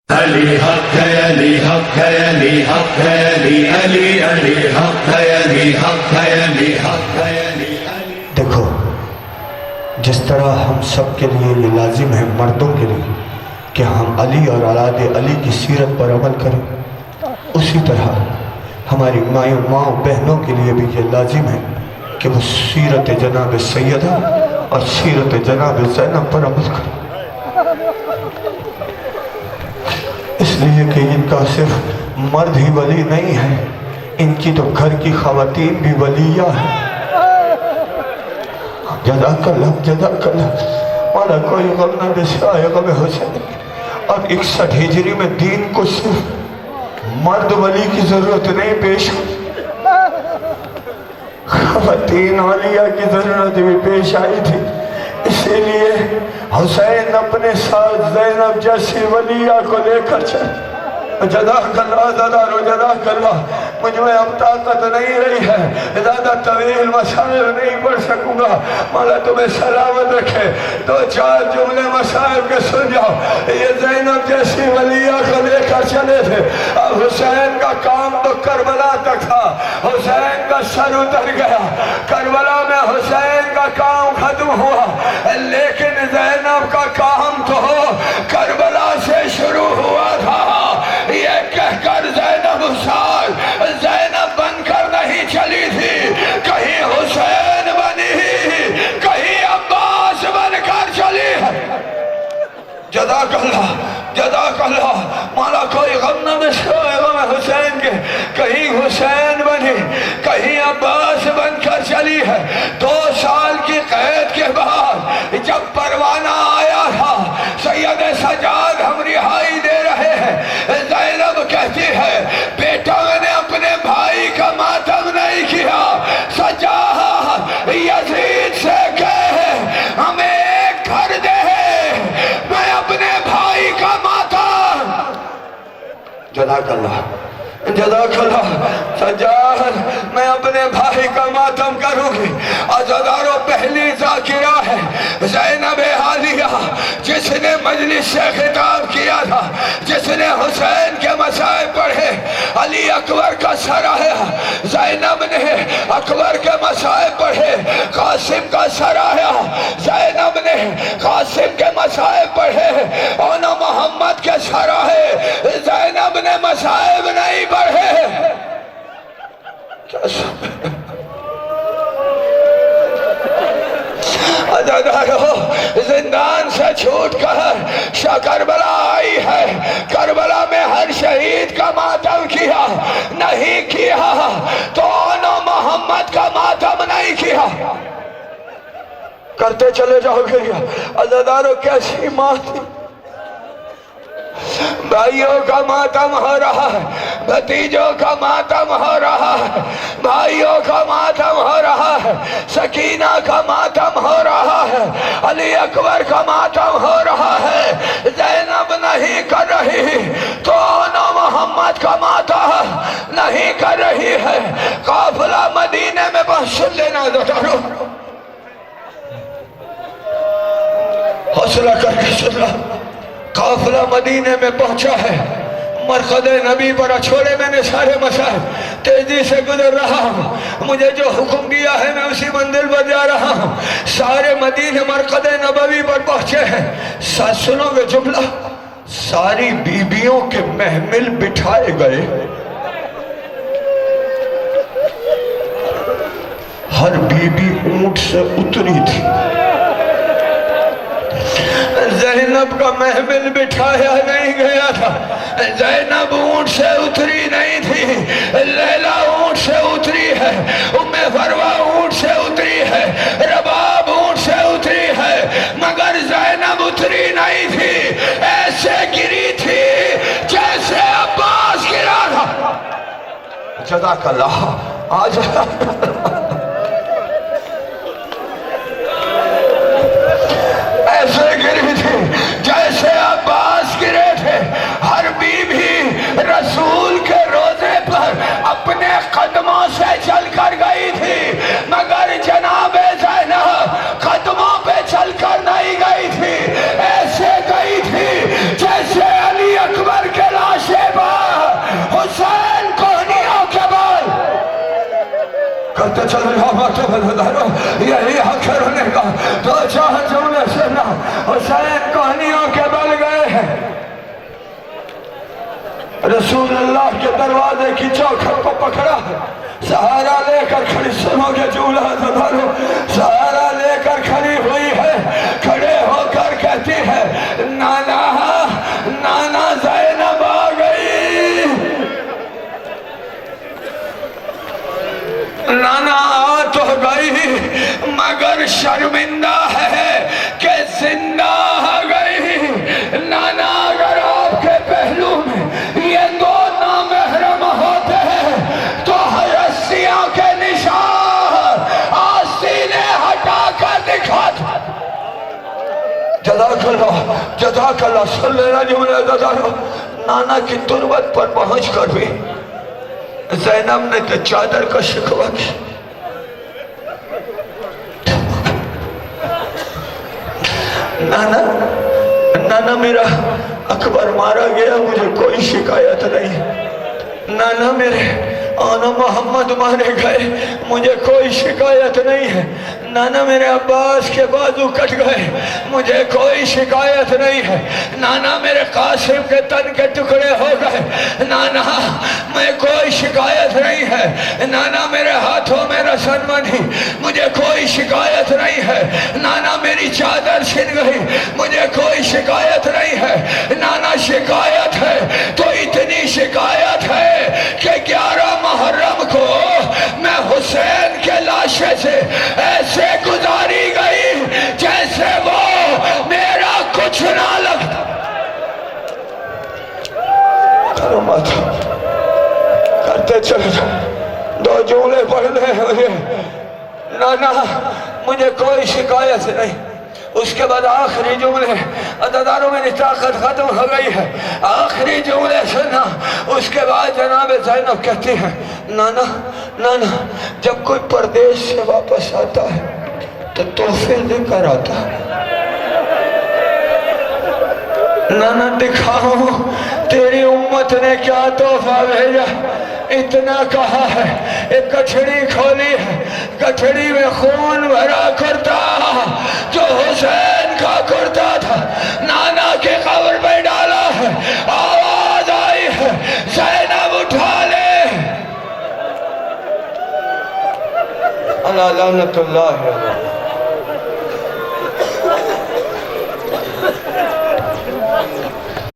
علی حق ہے، علی حق ہے، علی حق ہے، علی علی علی حق ہے، علی حق ہے، علی حق ہے، علی علی۔ دیکھو، جس طرح ہم سب کے لیے یہ لازم ہے مردوں کے لیے کہ ہم علی اور اولاد علی کی سیرت پر عمل کریں، اسی طرح ہماری ماں بہنوں کے لیے بھی یہ لازم ہے کہ وہ سیرت جناب سیدہ اور سیرت جناب زینب پر عمل کریں، اس لیے کہ ان کا صرف مرد ہی ولی نہیں ہے، ان کی تو گھر کی خواتین بھی ولیہ ہیں۔ جزاک اللہ، جزاک اللہ۔ مولا کوئی غم نہ دے سوائے غم حسین۔ اور 61 ہجری میں دین کو صرف مرد ولی کی ضرورت نہیں پیش، خواتین عالیہ کی ضرورت بھی پیش آئی تھی، اسی لیے حسین اپنے ساتھ زینب جیسی ولیہ کو لے کر چلے۔ جزاک اللہ زدارو، جزاک اللہ۔ مجھ میں اب طاقت نہیں رہی ہے، زیادہ طویل مسائل نہیں پڑھ سکوں گا، مولا تمہیں سلامت رکھے۔ 2-4 جملے مسائل کے سن جاؤ۔ یہ زینب جیسی ولیہ کو لے کر چلے تھے، اب حسین کا کام تو کربلا تک تھا، حسین کا سر اتر گیا، کربلا میں حسین کا کام ختم ہوا، لیکن زینب کا کام تو کربلا سے شروع ہوا تھا۔ یہ کہہ کر زینب بن کر نہیں چلی تھی، کہیں حسین بنی، کہیں عباس بن کر چلی ہے۔ جزاک اللہ، جزاک اللہ۔ مولا کوئی غم نہ بسوائے غم حسین کے، کہیں حسین بنی، کہیں عباس بن کر چلی ہے۔ 2 سال کی قید کے بعد جب پروانہ آیا تھا، سید سجاد ہم رہائی دے رہے ہیں، زینب کہتی ہے بیٹا میں نے اپنے بھائی کا ماتم نہیں کیا، سجاد یزید سے کہے ہمیں ایک گھر دے، میں اپنے بھائی کا ماتم۔ جزاک اللہ، جزاک اللہ۔ سجاد میں اپنے بھائی کا ماتم کروں گی۔ عزادارو پہلی ذاکرہ ہے زینب عالیہ، جس نے مجلس سے خطاب کیا تھا، جس نے حسین کے مسائب پڑھے، علی اکبر کا سرایا، زینب نے اکبر کے مسائب پڑھے، قاسم کا سرایا، زینب نے قاسم کے مسائب پڑھے، اور محمد کے سرائے زینب نے مسائب نہیں پڑھے۔ عزادارو زندان سے چھوٹ کر کربلا آئی ہے، کربلا میں ہر شہید کا ماتم کیا نہیں کیا تو محمد کا ماتم نہیں کیا، کرتے چلے جاؤ گے۔ عزادارو کیسی ماں تھی، بھائیوں کا ماتم ہو رہا ہے، بھتیجوں کا ماتم ہو رہا ہے، بھائیوں کا ماتم ہو رہا ہے، سکینہ کا ماتم ہو رہا ہے، علی اکبر کا ماتم ہو رہا ہے، زینب نہیں کر رہی تو محمد کا ماتم نہیں کر رہی ہے۔ قافلہ مدینے میں پہنچ لینا ضرور، حوصلہ کر کے سن رہا، قافلہ مدینے میں پہنچا ہے، مرقد نبی پر چھوڑے میں نے سارے مسائل، تیزی سے گزر رہا ہوں، مجھے جو حکم دیا ہے میں اسی منزل پر جا رہا ہوں۔ سارے مدینے مرقد نبوی پر پہنچے ہیں، سنو گے جملہ، ساری بیبیوں کے محمل بٹھائے گئے، ہر بیبی اونٹ سے اتری تھی، زینب کا محمل بٹھایا نہیں گیا تھا، زینب اونٹ سے اتری نہیں تھی، لیلہ اونٹ سے اتری ہے، ام فروہ اونٹ سے اتری ہے، رباب اونٹ سے اتری ہے، مگر زینب اتری نہیں تھی، ایسے گری تھی جیسے عباس گرا تھا۔ جزاک اللہ۔ آج ایسے گری تھی جیسے عباس گرے تھے، ہر بیوی رسول کے روزے پر اپنے قدموں سے چل کر گئی تھی، مگر جناب زینب قدموں پہ چل کر نہیں گئی تھی، ایسے گئی تھی جیسے علی اکبر دو چار جملے سنا حسین کہانیوں کے بل گئے ہیں رسول اللہ کے دروازے کی چوکھٹ کو پکڑا ہے سہارا لے کر کھڑی سنو گے جھولا زدارو سہارا لے کر کھڑی ہوئی ہے کھڑے ہو کر کہتی ہے نانا نانا زینب آ گئی نانا آ تو گئی مگر شرمندہ ہے کہ زندہ آ گئی نانا اگر آپ کے پہلو میں یہ دو نامحرم ہوتے ہیں تو رسیاں کے نشان آستینے ہٹا کر دکھاتا جزاک اللہ صلی اللہ علیہ وسلم نانا کی تربت پر پہنچ کر بھی زینب نے تو چادر کا شکوہ کی نانا میرا اکبر مارا گیا مجھے کوئی شکایت نہیں نانا میرے آنا محمد مارے گئے مجھے کوئی شکایت نہیں ہے نانا میرے عباس کے بازو کٹ گئے مجھے کوئی شکایت نہیں ہے نانا میرے قاسم کے تن کے ٹکڑے ہو گئے نانا میں کوئی شکایت نہیں ہے نانا میرے ہاتھوں میں رسن بندھی مجھے کوئی شکایت نہیں ہے نانا میری چادر چھن گئی مجھے کوئی شکایت نہیں ہے نانا شکایت ہے تو اتنی شکایت ہے کہ 11 محرم کو میں حسین کے لاشے سے ایسے گزاری گئی جیسے وہ میرا کچھ نہ لگتا کرو مات کرتے چلے دو جملے پڑھنے مجھے نانا مجھے کوئی شکایت نہیں اس کے بعد آخری جملے عدداروں میں طاقت ختم ہو گئی ہے آخری جملے سنا اس کے بعد جناب زینب کہتی ہے نانا جب کوئی پردیش سے واپس آتا ہے تو تحفے لے کر آتا ہے نانا دکھاؤ تیری امت نے کیا تحفہ بھیجا اتنا کہا ہے ایک گٹھڑی کھولی ہے گٹھڑی میں خون بھرا کرتا جو حسین کا کرتا تھا نانا کے قبر پہ ڈالا ہے آواز آئی ہے زینب اٹھا لے اللہ لعنت اللہ